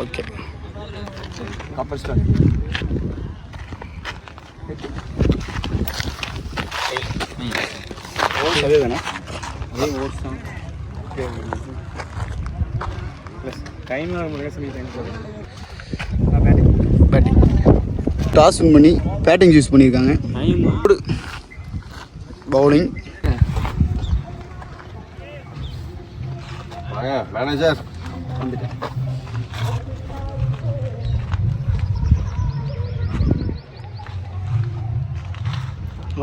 Okay கப்பல் stand ores அதே தானே அதே ஓர்ஸ் தான் plus time batting toss win பண்ணி பேட்டிங் யூஸ் பண்ணியிருக்காங்க. பவுலிங் மேனேஜர் வந்துட்டேன்.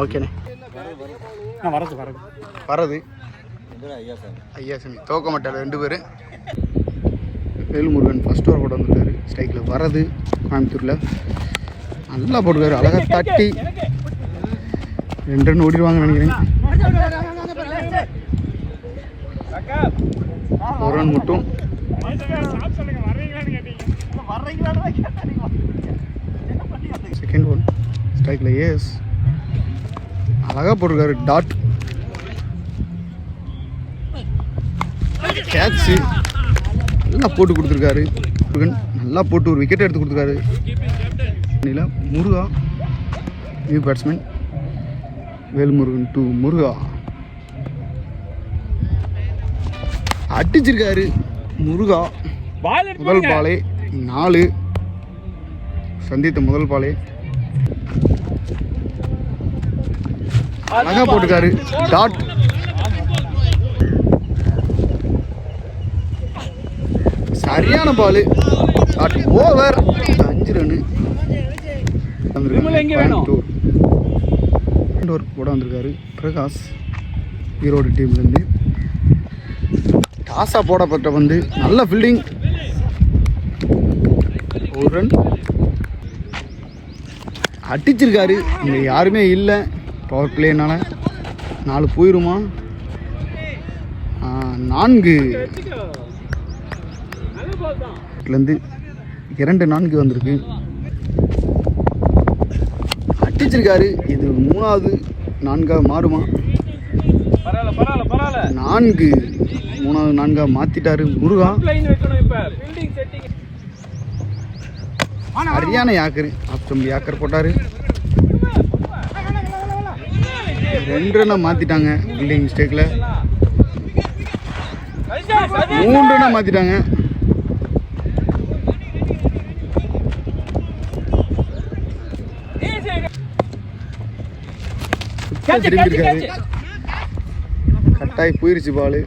ஓகேண்ணே வரது ஐயாசாமி தோக்க மாட்டார் 2 பேர். வேல்முருகன் ஃபர்ஸ்ட் ஓவர் கூட வந்துட்டார். ஸ்ட்ரைக்கில் வரது கோயம்புத்தூரில் நல்லா போட்டுருக்காரு. அழகாக தட்டி 2 ரன் ஓடிடுவாங்கன்னு நினைக்கிறேன். 1 ரன் மட்டும். செகண்ட் ஒன் ஸ்ட்ரைக்கில் ஏஎஸ் அழகாக போட்டிருக்காரு. டாட் கேட்சு நல்லா போட்டு கொடுத்துருக்காரு. நல்லா போட்டு ஒரு விக்கெட் எடுத்து கொடுத்துருக்காரு. முருகா நியூ பேட்ஸ்மேன். வேல்முருகன் டு முருகா அடிச்சிருக்காரு. முருகா முதல் பாலே 4 சந்தித்த முதல் பாலே அழகா போட்டுக்காரு. டாட் சரியான பால். டாட் ஓவர் 5 ரன் கூட வந்திருக்காரு. பிரகாஷ் ஈரோடு டீம்லேருந்து டாஸாக போடப்பட்ட வந்து நல்ல ஃபீல்டிங். 1 ரன் அடிச்சிருக்காரு. இங்கே யாருமே இல்லை. பவர் பிளேனால 4 போயிருமா? 4 2 4 வந்திருக்கு. அடிச்சிருக்காரு. இது 3வது 4 மாறுமா? 4 3வது 4 மாத்திட்டாரு முருகா. சரியான யாக்கர். ஆப்ஷன் யாக்கர் போட்டாரு. 2 ரன்னை மாத்திட்டாங்க. ஃபீல்டிங் மிஸ்டேக்ல 3 ரன்னை மாத்திட்டாங்க. திரும்பிருக்காரு. கட்டாய் போயிருச்சு பாலு.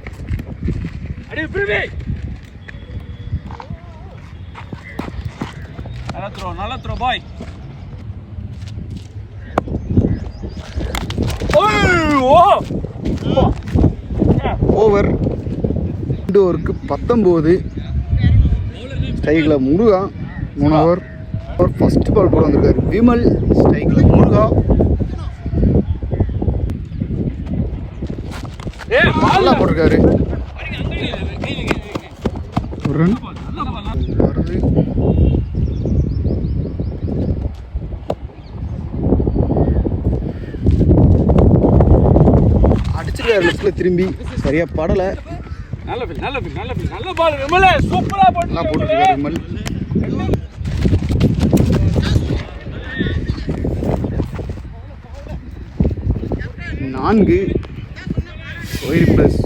ஓவர் 2 ஓவருக்கு 19. ஸ்ட்ரைக்கில் முருகா 3 ஓவர். ஃபர்ஸ்ட் பால் போட வந்திருக்காரு விமல். ஸ்ட்ரைக்கில் முருகா நல்லா போட்டிருக்காரு. 1 ரன் வருது. அடிச்சிருக்காரு லெஃப்ட்ல திரும்பி. சரியா படலை. நல்லா போட்டுருக்காரு விமல். நான்கு ஒயிட் ப்ளஸ்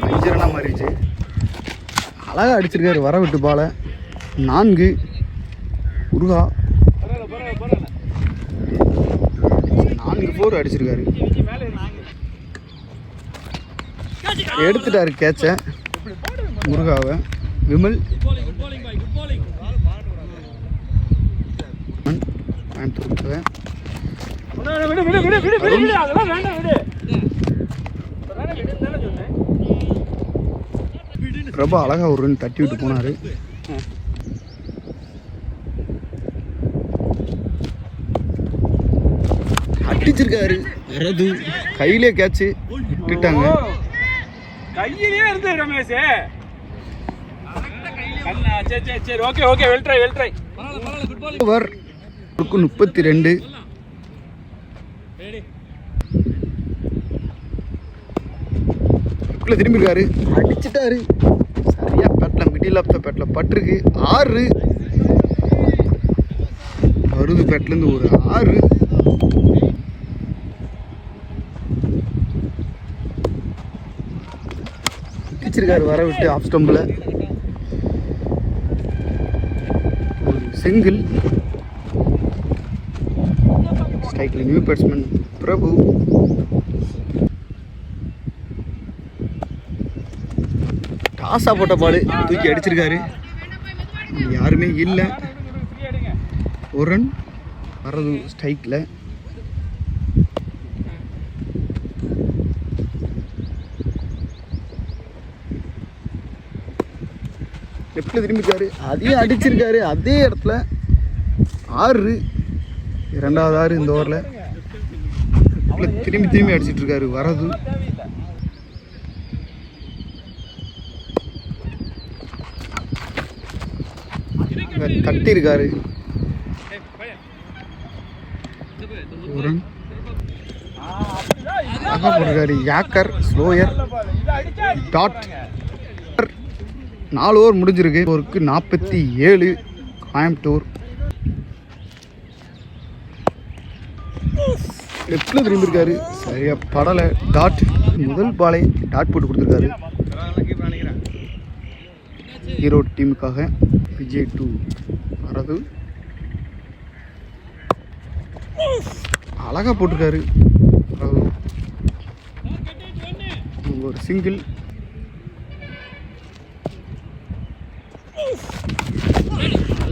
5 ரன்னாக மாறிடுச்சு. அழகாக அடிச்சிருக்காரு வர விட்டு பாலை. 4 முருகா 4 4 அடிச்சிருக்காரு. எடுத்துட்டாரு கேட்சை முருகாவை. விமல் பிரபா அழகா 1 ரன் தட்டி விட்டு போனாரு. அடிச்சிருக்காரு. வரது கையிலே கேட்சு விட்டுட்டாங்க. கையிலே இருந்து ரமேஷ். சரி okay okay well try. Over 32. திரும்பிருக்காரு. அடிச்சுட்டாரு. சரியா பேட்ல மிடில் ஆஃப் த பேட்டில் பட்டிருக்கு. 6 வருது பேட்லேருந்து ஒரு 6. கிச்சிருக்காரு வர விட்டு ஆஃப் ஸ்டம்பில். சிங்கிள். ஸ்ட்ரைக்கில் நியூ பேட்ஸ்மேன் பிரபு. டாஸாக போட்ட பால் தூக்கி அடிச்சிருக்காரு. யாருமே இல்லை. ஒரு ரன் வர்றது ஸ்ட்ரைக்கில். லெஃப்டில் திரும்பிருக்காரு. அதையும் அடிச்சிருக்காரு அதே இடத்துல. 6 2வது 6 இந்த ஓவரில். திரும்பி அடிச்சிட்டு இருக்காரு. வரது தட்டி இருக்காரு. ஒரு ரன் போட்டிருக்காரு. Yorker slower dot. 4 ஓவர் முடிஞ்சிருக்கு. ஓவருக்கு 47 கோயம்புத்தூர். லெஃப்டில் திரும்பியிருக்காரு. சரியா படலை. டாட். முதல் பாலை டாட் போட்டு கொடுத்துருக்காரு. ஈரோடு டீமுக்காக விஜய் 2 வரது. அழகாக போட்டிருக்காரு. ஒரு சிங்கிள்.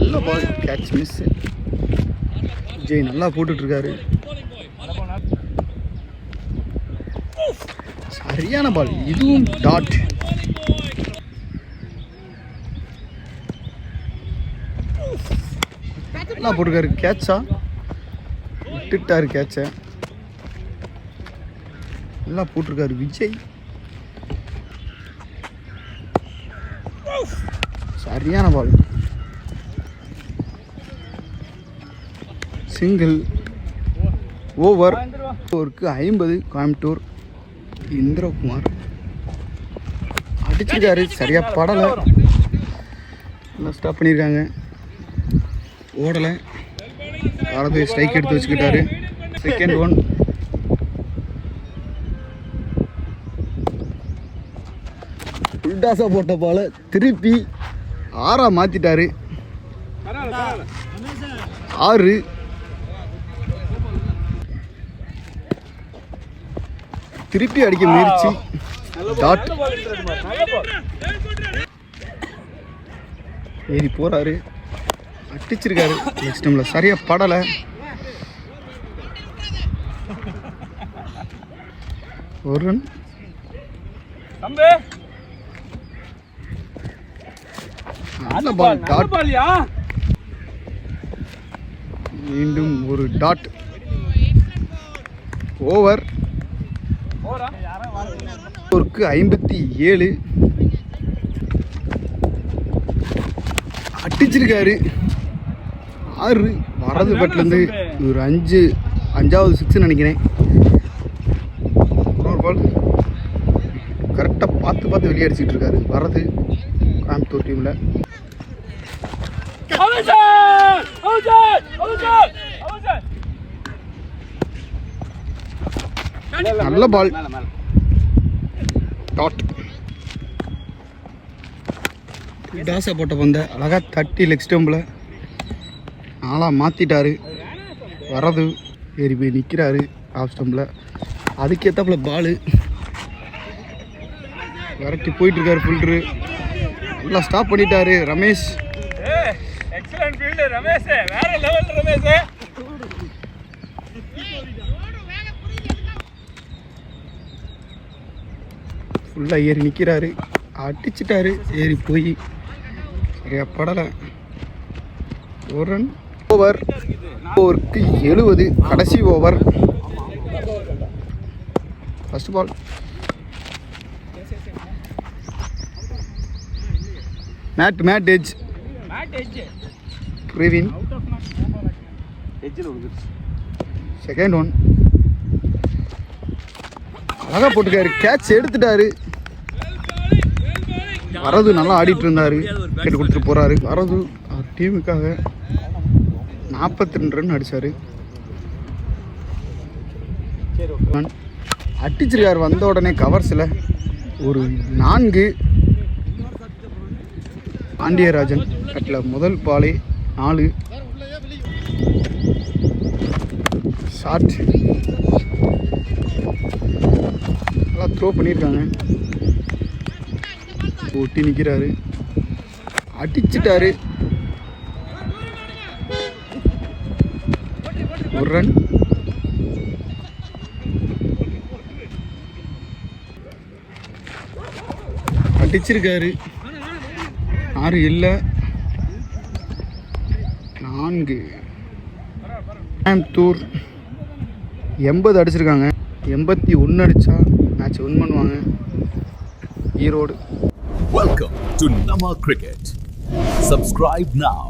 நல்ல பால். Catch miss. விஜய் நல்லா போட்டுட்ருக்காரு. சரியான பால். இதுவும் டாட். நல்லா போட்டிருக்காரு. கேட்சா விட்டுட்டாரு. கேட்சை நல்லா போட்டிருக்காரு விஜய். சரியான பால். சிங்கிள். ஓவர். ஓவருக்கு 50 கோயம்புத்தூர். இந்திரகுமார் அடிச்சிருக்காரு. சரியா படலை. நல்லா ஸ்டாப் பண்ணியிருக்காங்க. ஓடலை. வரது ஸ்ட்ரைக் எடுத்து வச்சுக்கிட்டாரு. Second one. உல்டாஸா போட்ட பால திருப்பி 6 மாற்றிட்டாரு. 6. திருப்பி அடிக்க முயற்சி. டாட். ஏறி போறாரு. அடிச்சிருக்காரு. நெக்ஸ்ட் டைம்ல சரியா படலை. ஒரு ரன். நல்ல பால். டாட். மீண்டும் ஒரு டாட். ஓவர். ஓவருக்கு 57. அடிச்சிருக்காரு. 6 வரது பேட்லேருந்து ஒரு 5வது 6 நினைக்கிறேன். ஒரு பால் கரெக்டாக பார்த்து வெளியே அடிச்சுட்டு இருக்காரு. வரது கோயம்புத்தூர் டீமில். நல்ல பால். டாட். டாஸை போட்ட பந்த அழகாக தட்டி லெக் ஸ்டம்பில் 4 மாற்றிட்டாரு. வரது ஏறி போய் நிற்கிறாரு ஆஃப் ஸ்டம்பில். அதுக்கேற்றாப்புல பாலு விரட்டி போயிட்டுருக்காரு. ஃபுல்ட்ரு நல்லா ஸ்டாப் பண்ணிட்டாரு ரமேஷ். ஃபுல்லாக ஏறி நிற்கிறாரு. அடிச்சிட்டாரு. ஏறி போய் சரியா படலை. ஒரு ரன். ஓவர். ஓவருக்கு 70. கடைசி over. First ball. Made edge. Praveen. Second one. அழகாக போட்டுக்காரு. கேட்ச் எடுத்துட்டாரு. வரது நல்லா ஆடிட்டு இருந்தார், விக்கெட் கொடுத்துட்டு போகிறாரு. வரது அவர் டீமுக்காக 42 ரன் அடித்தார். அடிச்சிருக்கார் வந்த உடனே கவர்ஸில் ஒரு 4. பாண்டியராஜன் கட்டில் முதல் பாலே 4 ஷாட் நல்லா த்ரோ பண்ணியிருக்காங்க. ஒட்டி நிற்கிறாரு, அடிச்சிட்டாரு. 1 ரன். அடிச்சிருக்காரு, 6 இல்லை 4. கோயம்புத்தூர் 80 அடிச்சிருக்காங்க. 81 அடித்தா மேட்ச் வின் பண்ணுவாங்க. Erode. Welcome to Nama Cricket. Subscribe now.